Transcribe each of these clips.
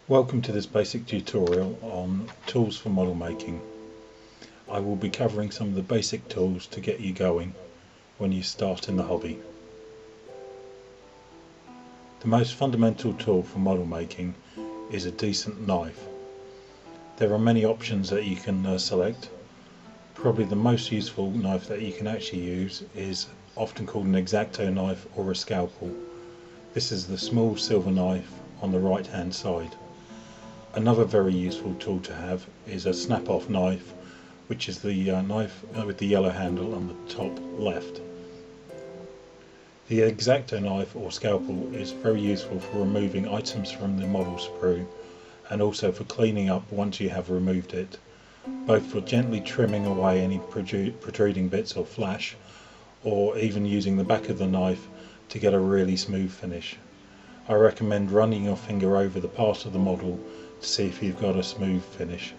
Welcome to this basic tutorial on tools for model making. I will be covering some of the basic tools to get you going when you start in the hobby. The most fundamental tool for model making is a decent knife. There are many options that you can select. Probably the most useful knife that you can actually use is often called an X-Acto knife or a scalpel. This is the small silver knife on the right hand side. Another very useful tool to have is a snap-off knife, which is the knife with the yellow handle on the top left. The X-Acto knife or scalpel is very useful for removing items from the model sprue and also for cleaning up once you have removed it, both for gently trimming away any protruding bits or flash, or even using the back of the knife to get a really smooth finish. I recommend running your finger over the part of the model to see if you've got a smooth finish.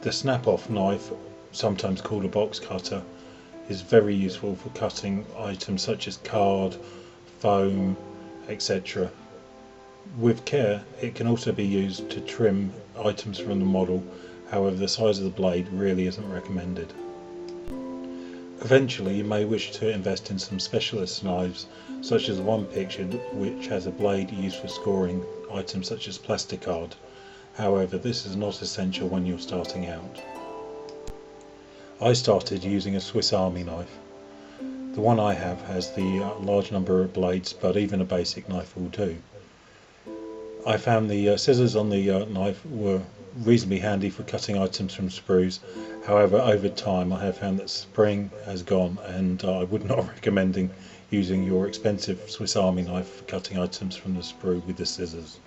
The snap-off knife, sometimes called a box cutter, is very useful for cutting items such as card, foam, etc. With care, it can also be used to trim items from the model, however the size of the blade really isn't recommended. Eventually you may wish to invest in some specialist knives, such as the one pictured, which has a blade used for scoring items such as plasticard. However, this is not essential when you're starting out. I started using a Swiss Army knife. The one I have has the large number of blades, but even a basic knife will do. I found the scissors on the knife were reasonably handy for cutting items from sprues. However, over time I have found that spring has gone, and I would not recommend using your expensive Swiss Army knife for cutting items from the sprue with the scissors.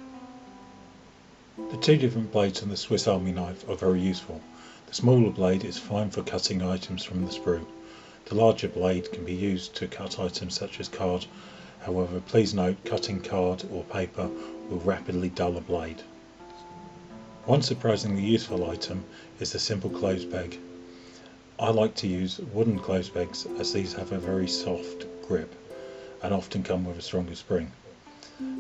The two different blades on the Swiss Army knife are very useful. The smaller blade is fine for cutting items from the sprue. The larger blade can be used to cut items such as card. However, please note, cutting card or paper will rapidly dull a blade. One surprisingly useful item is the simple clothes peg. I like to use wooden clothes pegs as these have a very soft grip and often come with a stronger spring.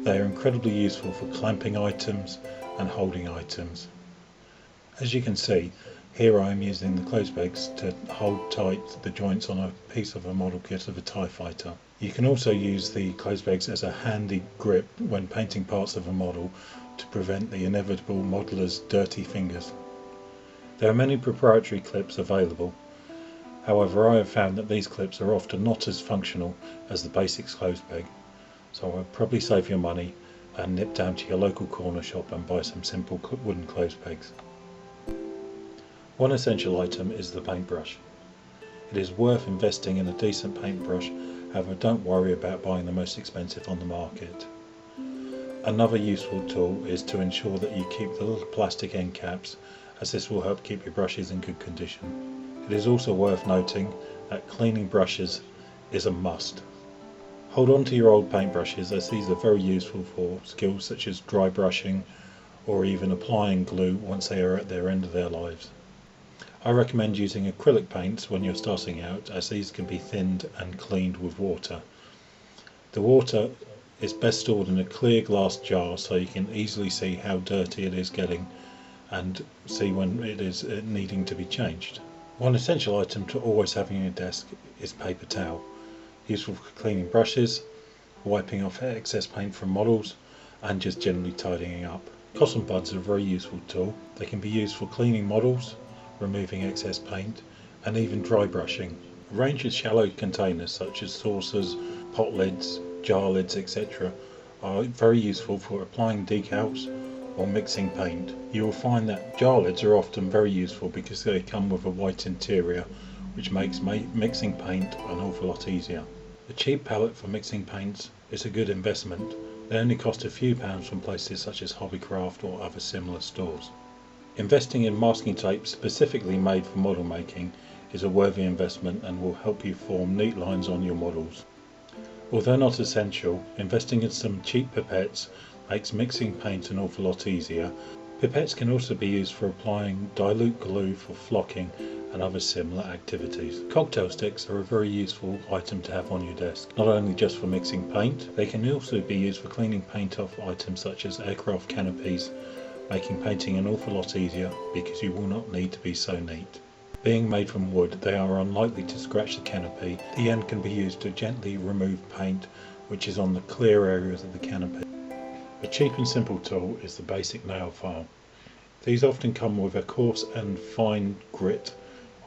They are incredibly useful for clamping items and holding items. As you can see, here I am using the clothes pegs to hold tight the joints on a piece of a model kit of a TIE fighter. You can also use the clothes pegs as a handy grip when painting parts of a model to prevent the inevitable modeller's dirty fingers. There are many proprietary clips available. However, I have found that these clips are often not as functional as the basics clothes peg, so I'll probably save your money and nip down to your local corner shop and buy some simple wooden clothes pegs. One essential item is the paintbrush. It is worth investing in a decent paintbrush, however don't worry about buying the most expensive on the market. Another useful tool is to ensure that you keep the little plastic end caps, as this will help keep your brushes in good condition. It is also worth noting that cleaning brushes is a must. Hold on to your old paintbrushes, as these are very useful for skills such as dry brushing or even applying glue once they are at their end of their lives. I recommend using acrylic paints when you're starting out, as these can be thinned and cleaned with water. The water is best stored in a clear glass jar so you can easily see how dirty it is getting and see when it is needing to be changed. One essential item to always have on your desk is paper towel, useful for cleaning brushes, wiping off excess paint from models, and just generally tidying up. Cotton buds are a very useful tool. They can be used for cleaning models, removing excess paint, and even dry brushing. A range of shallow containers such as saucers, pot lids, jar lids, etc. are very useful for applying decals or mixing paint. You will find that jar lids are often very useful because they come with a white interior, which makes mixing paint an awful lot easier. A cheap palette for mixing paints is a good investment. They only cost a few pounds from places such as Hobbycraft or other similar stores. Investing in masking tape specifically made for model making is a worthy investment and will help you form neat lines on your models. Although not essential, investing in some cheap pipettes makes mixing paint an awful lot easier, Pipettes can also be used for applying dilute glue for flocking and other similar activities. Cocktail sticks are a very useful item to have on your desk, not only just for mixing paint, they can also be used for cleaning paint off items such as aircraft canopies, making painting an awful lot easier because you will not need to be so neat. Being made from wood, they are unlikely to scratch the canopy. The end can be used to gently remove paint which is on the clear areas of the canopy. A cheap and simple tool is the basic nail file. These often come with a coarse and fine grit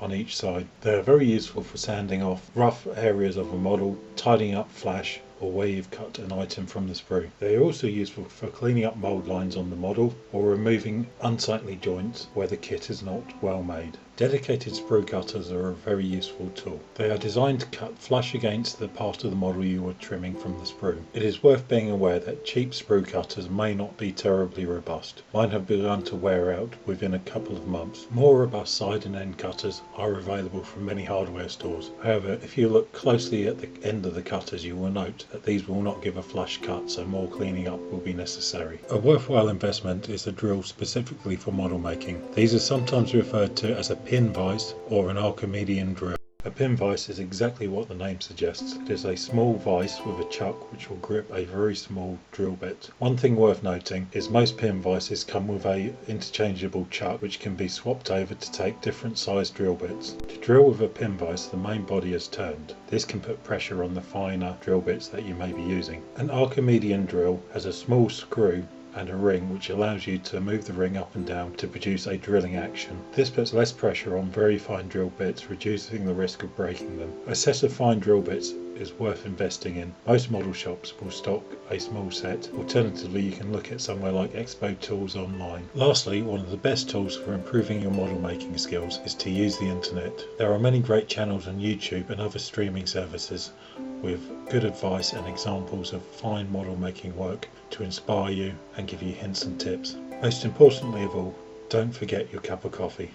on each side. They are very useful for sanding off rough areas of a model, tidying up flash, or where you've cut an item from the sprue. They are also useful for cleaning up mould lines on the model or removing unsightly joints where the kit is not well made. Dedicated sprue cutters are a very useful tool. They are designed to cut flush against the part of the model you are trimming from the sprue. It is worth being aware that cheap sprue cutters may not be terribly robust. Mine have begun to wear out within a couple of months. More robust side and end cutters are available from many hardware stores. However, if you look closely at the end of the cutters, you will note that these will not give a flush cut, so more cleaning up will be necessary. A worthwhile investment is a drill specifically for model making. These are sometimes referred to as a pin vise or an Archimedean drill. A pin vise is exactly what the name suggests. It is a small vise with a chuck which will grip a very small drill bit. One thing worth noting is most pin vises come with a interchangeable chuck which can be swapped over to take different sized drill bits. To drill with a pin vise, the main body is turned. This can put pressure on the finer drill bits that you may be using. An Archimedean drill has a small screw and a ring which allows you to move the ring up and down to produce a drilling action. This puts less pressure on very fine drill bits, reducing the risk of breaking them. A set of fine drill bits is worth investing in. Most model shops will stock a small set. Alternatively, you can look at somewhere like Expo Tools online. Lastly, one of the best tools for improving your model making skills is to use the internet. There are many great channels on YouTube and other streaming services with good advice and examples of fine model making work to inspire you and give you hints and tips. Most importantly of all, don't forget your cup of coffee.